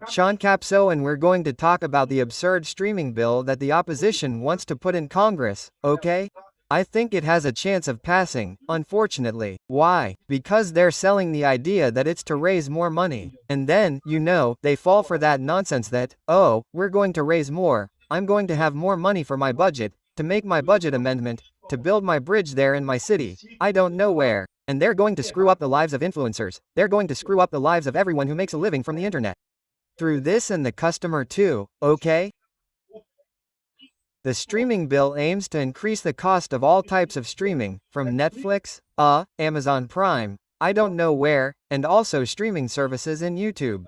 Sean Capso, and we're going to talk about the absurd streaming bill that the opposition wants to put in Congress, okay? I think it has a chance of passing, unfortunately. Why? Because they're selling the idea that it's to raise more money. And then, they fall for that nonsense that, oh, we're going to raise more, I'm going to have more money for my budget, to make my budget amendment, to build my bridge there in my city, I don't know where. And they're going to screw up the lives of influencers. They're going to screw up the lives of everyone who makes a living from the internet. Through this and the customer too, okay? The streaming bill aims to increase the cost of all types of streaming, from Netflix, Amazon Prime, I don't know where, and also streaming services in YouTube.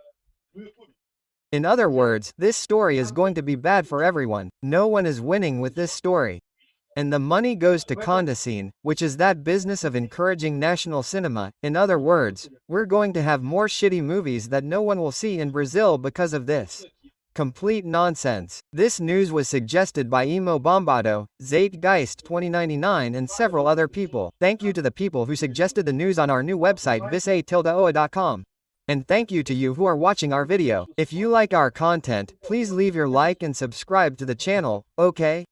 In other words, this story is going to be bad for everyone. No one is winning with this story. And the money goes to Condescene, which is that business of encouraging national cinema. In other words, we're going to have more shitty movies that no one will see in Brazil because of this. Complete nonsense. This news was suggested by Emo Bombado, Zeitgeist 2099 and several other people. Thank you to the people who suggested the news on our new website visa-oa.com. And thank you to you who are watching our video. If you like our content, please leave your like and subscribe to the channel, okay?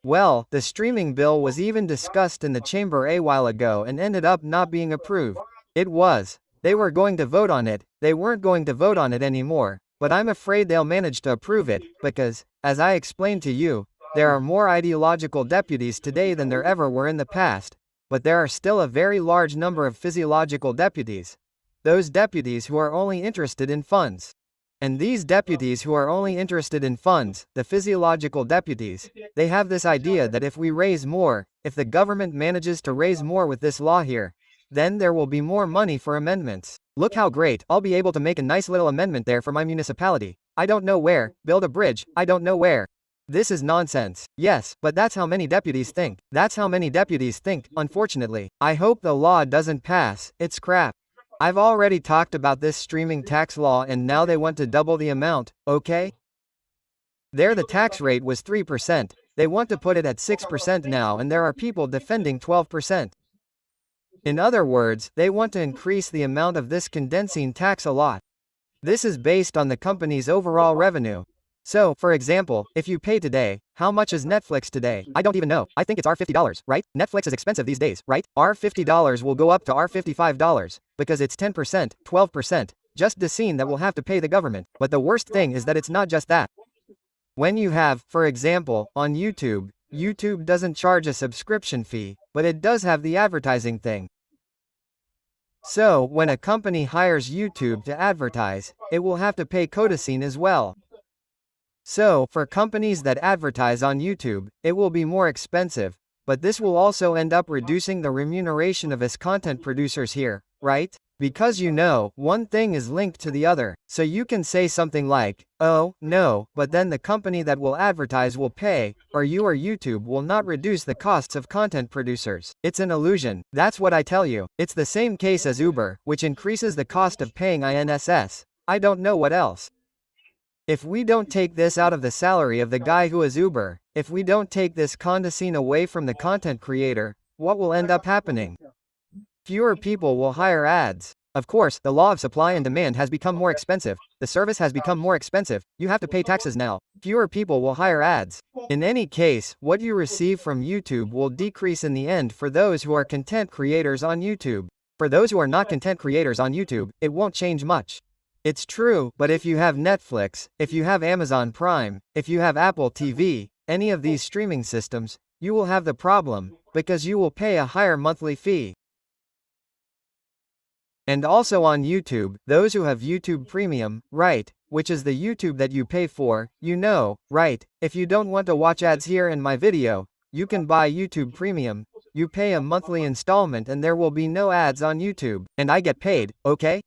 Well, the streaming bill was even discussed in the chamber a while ago and ended up not being approved. It was. They were going to vote on it, they weren't going to vote on it anymore. But I'm afraid they'll manage to approve it, because, as I explained to you, there are more ideological deputies today than there ever were in the past, but there are still a very large number of physiological deputies. Those deputies who are only interested in funds. And these deputies who are only interested in funds, the physiological deputies, they have this idea that if we raise more, if the government manages to raise more with this law here, then there will be more money for amendments. Look how great, I'll be able to make a nice little amendment there for my municipality. I don't know where, build a bridge, I don't know where. This is nonsense. Yes, but that's how many deputies think. That's how many deputies think, unfortunately. I hope the law doesn't pass, it's crap. I've already talked about this streaming tax law and now they want to double the amount, okay? There the tax rate was 3%, they want to put it at 6% now and there are people defending 12%. In other words, they want to increase the amount of this condensing tax a lot. This is based on the company's overall revenue. So, for example, if you pay today, how much is Netflix today? I don't even know. I think it's $50, right? Netflix is expensive these days, right? $50 will go up to $55, because it's 10%, 12%, just the scene that will have to pay the government. But the worst thing is that it's not just that. When you have, for example, on YouTube, YouTube doesn't charge a subscription fee, but it does have the advertising thing. So, when a company hires YouTube to advertise, it will have to pay Condescene as well. So, for companies that advertise on YouTube, it will be more expensive, but this will also end up reducing the remuneration of its content producers here, right? Because one thing is linked to the other. So you can say something like, oh, no, but then the company that will advertise will pay, or YouTube will not reduce the costs of content producers. It's an illusion. That's what I tell you. It's the same case as Uber, which increases the cost of paying INSS. I don't know what else. If we don't take this out of the salary of the guy who is Uber, if we don't take this Condescene away from the content creator, what will end up happening? Fewer people will hire ads. Of course, the law of supply and demand has become more expensive. The service has become more expensive. You have to pay taxes now. Fewer people will hire ads. In any case, what you receive from YouTube will decrease in the end for those who are content creators on YouTube. For those who are not content creators on YouTube, it won't change much. It's true, but if you have Netflix, if you have Amazon Prime, if you have Apple TV, any of these streaming systems, you will have the problem, because you will pay a higher monthly fee. And also on YouTube, those who have YouTube Premium, right, which is the YouTube that you pay for, right, if you don't want to watch ads here in my video, you can buy YouTube Premium, you pay a monthly installment and there will be no ads on YouTube, and I get paid, okay?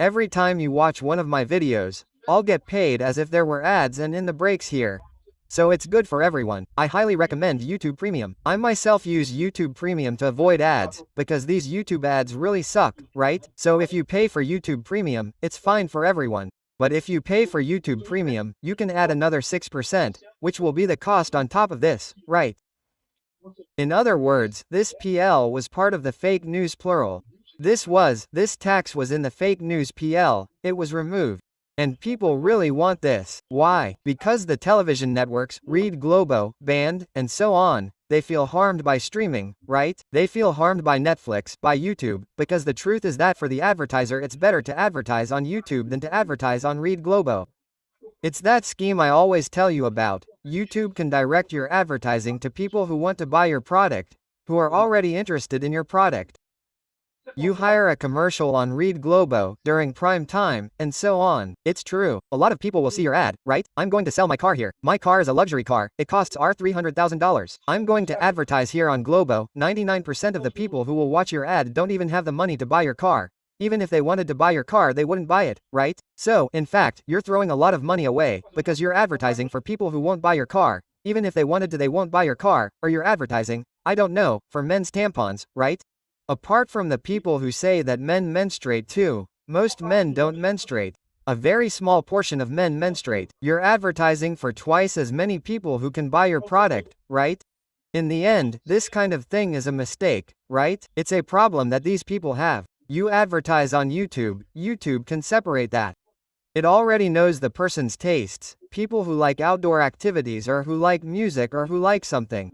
Every time you watch one of my videos, I'll get paid as if there were ads and in the breaks here. So it's good for everyone. I highly recommend YouTube Premium. I myself use YouTube Premium to avoid ads, because these YouTube ads really suck, right? So if you pay for YouTube Premium, it's fine for everyone. But if you pay for YouTube Premium, you can add another 6%, which will be the cost on top of this, right? In other words, this PL was part of the fake news plural. This tax was in the fake news PL, it was removed. And people really want this. Why? Because the television networks, Read Globo, Band, and so on, they feel harmed by streaming, right? They feel harmed by Netflix, by YouTube, because the truth is that for the advertiser it's better to advertise on YouTube than to advertise on Read Globo. It's that scheme I always tell you about. YouTube can direct your advertising to people who want to buy your product, who are already interested in your product. You hire a commercial on Read Globo during prime time, and so on. It's true. A lot of people will see your ad, right? I'm going to sell my car here. My car is a luxury car. It costs $300,000. I'm going to advertise here on Globo. 99% of the people who will watch your ad don't even have the money to buy your car. Even if they wanted to buy your car, they wouldn't buy it, right? So, in fact, you're throwing a lot of money away, because you're advertising for people who won't buy your car. Even if they wanted to, they won't buy your car, or you're advertising, I don't know, for men's tampons, right? Apart from the people who say that men menstruate too, most men don't menstruate. A very small portion of men menstruate. You're advertising for twice as many people who can buy your product, right? In the end, this kind of thing is a mistake, right? It's a problem that these people have. You advertise on YouTube, YouTube can separate that. It already knows the person's tastes, people who like outdoor activities or who like music or who like something.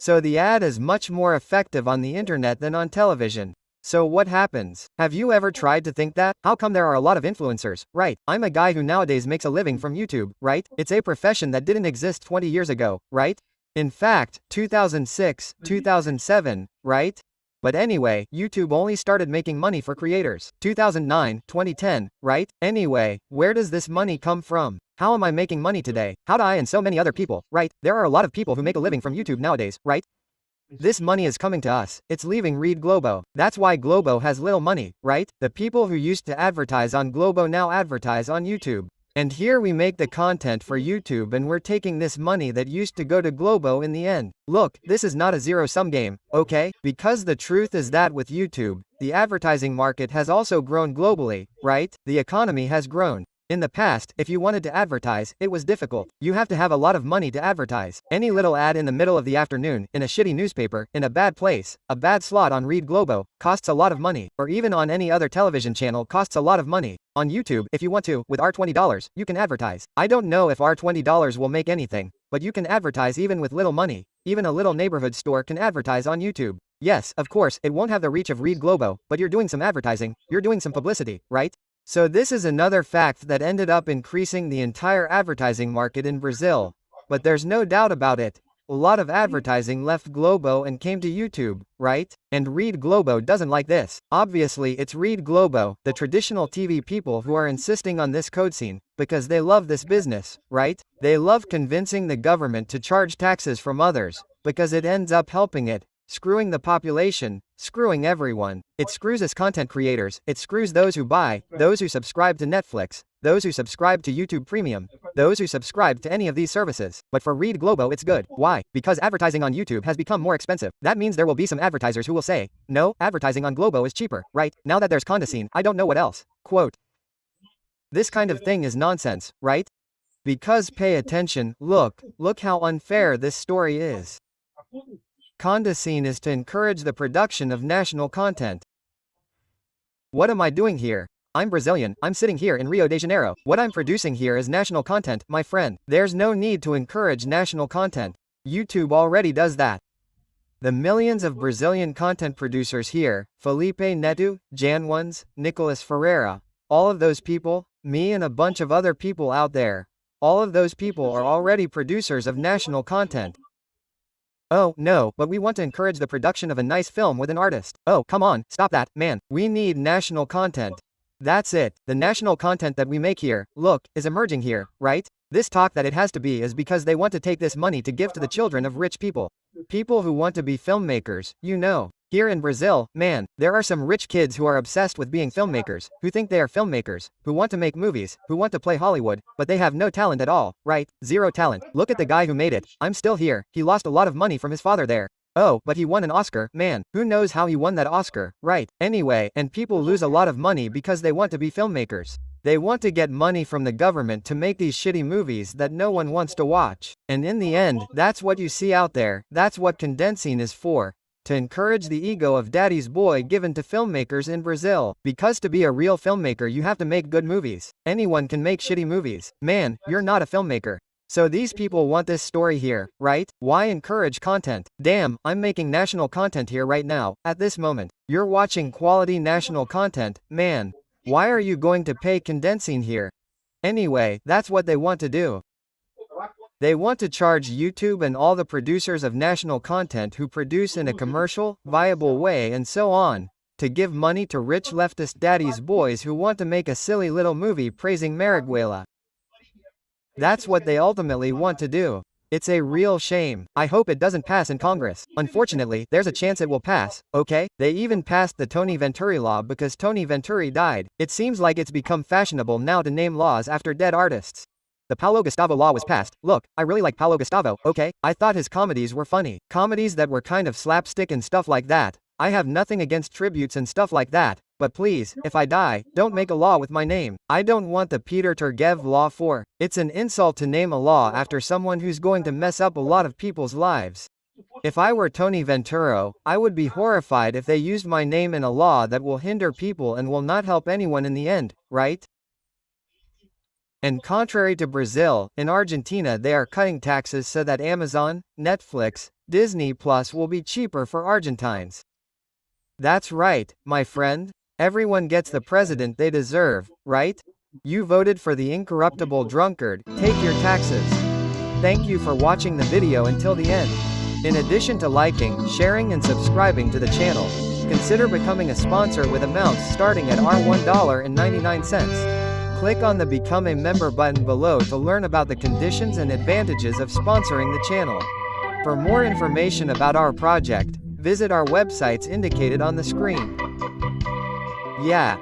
So the ad is much more effective on the internet than on television. So what happens? Have you ever tried to think that? How come there are a lot of influencers, right? I'm a guy who nowadays makes a living from YouTube, right? It's a profession that didn't exist 20 years ago, right? In fact, 2006, 2007, right? But anyway, YouTube only started making money for creators. 2009, 2010, right? Anyway, where does this money come from? How am I making money today? How do I and so many other people, right? There are a lot of people who make a living from YouTube nowadays, right? This money is coming to us. It's leaving Read Globo. That's why Globo has little money, right? The people who used to advertise on Globo now advertise on YouTube. And here we make the content for YouTube and we're taking this money that used to go to Globo in the end. Look, this is not a zero-sum game, okay? Because the truth is that with YouTube, the advertising market has also grown globally, right? The economy has grown. In the past, if you wanted to advertise, it was difficult. You have to have a lot of money to advertise. Any little ad in the middle of the afternoon, in a shitty newspaper, in a bad place, a bad slot on Read Globo, costs a lot of money. Or even on any other television channel costs a lot of money. On YouTube, if you want to, with our $20, you can advertise. I don't know if our $20 will make anything, but you can advertise even with little money. Even a little neighborhood store can advertise on YouTube. Yes, of course, it won't have the reach of Read Globo, but you're doing some advertising, you're doing some publicity, right? So this is another fact that ended up increasing the entire advertising market in Brazil. But there's no doubt about it. A lot of advertising left Globo and came to YouTube, right? And Read Globo doesn't like this. Obviously, it's Read Globo, the traditional TV people who are insisting on this code scene, because they love this business, right? They love convincing the government to charge taxes from others, because it ends up helping it. Screwing the population, screwing everyone. It screws us content creators, it screws those who buy, those who subscribe to Netflix, those who subscribe to YouTube Premium, those who subscribe to any of these services. But for Read Globo it's good. Why? Because advertising on YouTube has become more expensive. That means there will be some advertisers who will say, no, advertising on Globo is cheaper, right? Now that there's condescene, I don't know what else. Quote. This kind of thing is nonsense, right? Because pay attention, look how unfair this story is. Condescene is to encourage the production of national content. What am I doing here? I'm Brazilian, I'm sitting here in Rio de Janeiro. What I'm producing here is national content, my friend. There's no need to encourage national content. YouTube already does that. The millions of Brazilian content producers here, Felipe Neto, Janwans, Nicolas Ferreira, all of those people, me and a bunch of other people out there, all of those people are already producers of national content. Oh, no, but we want to encourage the production of a nice film with an artist. Oh, come on, stop that, man. We need national content. That's it. The national content that we make here, look, is emerging here, right? This talk that it has to be is because they want to take this money to give to the children of rich people. People who want to be filmmakers, you know. Here in Brazil, man, there are some rich kids who are obsessed with being filmmakers, who think they are filmmakers, who want to make movies, who want to play Hollywood, but they have no talent at all, right? Zero talent. Look at the guy who made it. I'm still here. He lost a lot of money from his father there. Oh, but he won an Oscar, man. Who knows how he won that Oscar, right? Anyway, and people lose a lot of money because they want to be filmmakers. They want to get money from the government to make these shitty movies that no one wants to watch. And in the end, that's what you see out there. That's what condensing is for. to encourage the ego of daddy's boy given to filmmakers in Brazil. Because to be a real filmmaker you have to make good movies. Anyone can make shitty movies. Man, you're not a filmmaker. So these people want this story here, right? Why encourage content? Damn, I'm making national content here right now, at this moment. You're watching quality national content, man. Why are you going to pay condensing here? Anyway, that's what they want to do. They want to charge YouTube and all the producers of national content who produce in a commercial, viable way and so on, to give money to rich leftist daddy's boys who want to make a silly little movie praising Marighella. That's what they ultimately want to do. It's a real shame. I hope it doesn't pass in Congress. Unfortunately, there's a chance it will pass, okay? They even passed the Tony Venturi law because Tony Venturi died. It seems like it's become fashionable now to name laws after dead artists. The Paulo Gustavo law was passed. Look, I really like Paulo Gustavo, okay? I thought his comedies were funny. Comedies that were kind of slapstick and stuff like that. I have nothing against tributes and stuff like that. But please, if I die, don't make a law with my name. I don't want the Peter Turgev law for. It's an insult to name a law after someone who's going to mess up a lot of people's lives. If I were Tony Venturo, I would be horrified if they used my name in a law that will hinder people and will not help anyone in the end, right? And contrary to Brazil, in Argentina they are cutting taxes so that Amazon, Netflix, Disney Plus will be cheaper for Argentines. That's right, my friend. Everyone gets the president they deserve, right? You voted for the incorruptible drunkard, take your taxes. Thank you for watching the video until the end. In addition to liking, sharing and subscribing to the channel, consider becoming a sponsor with amounts starting at $1.99. Click on the Become a Member button below to learn about the conditions and advantages of sponsoring the channel. For more information about our project, visit our websites indicated on the screen. Yeah.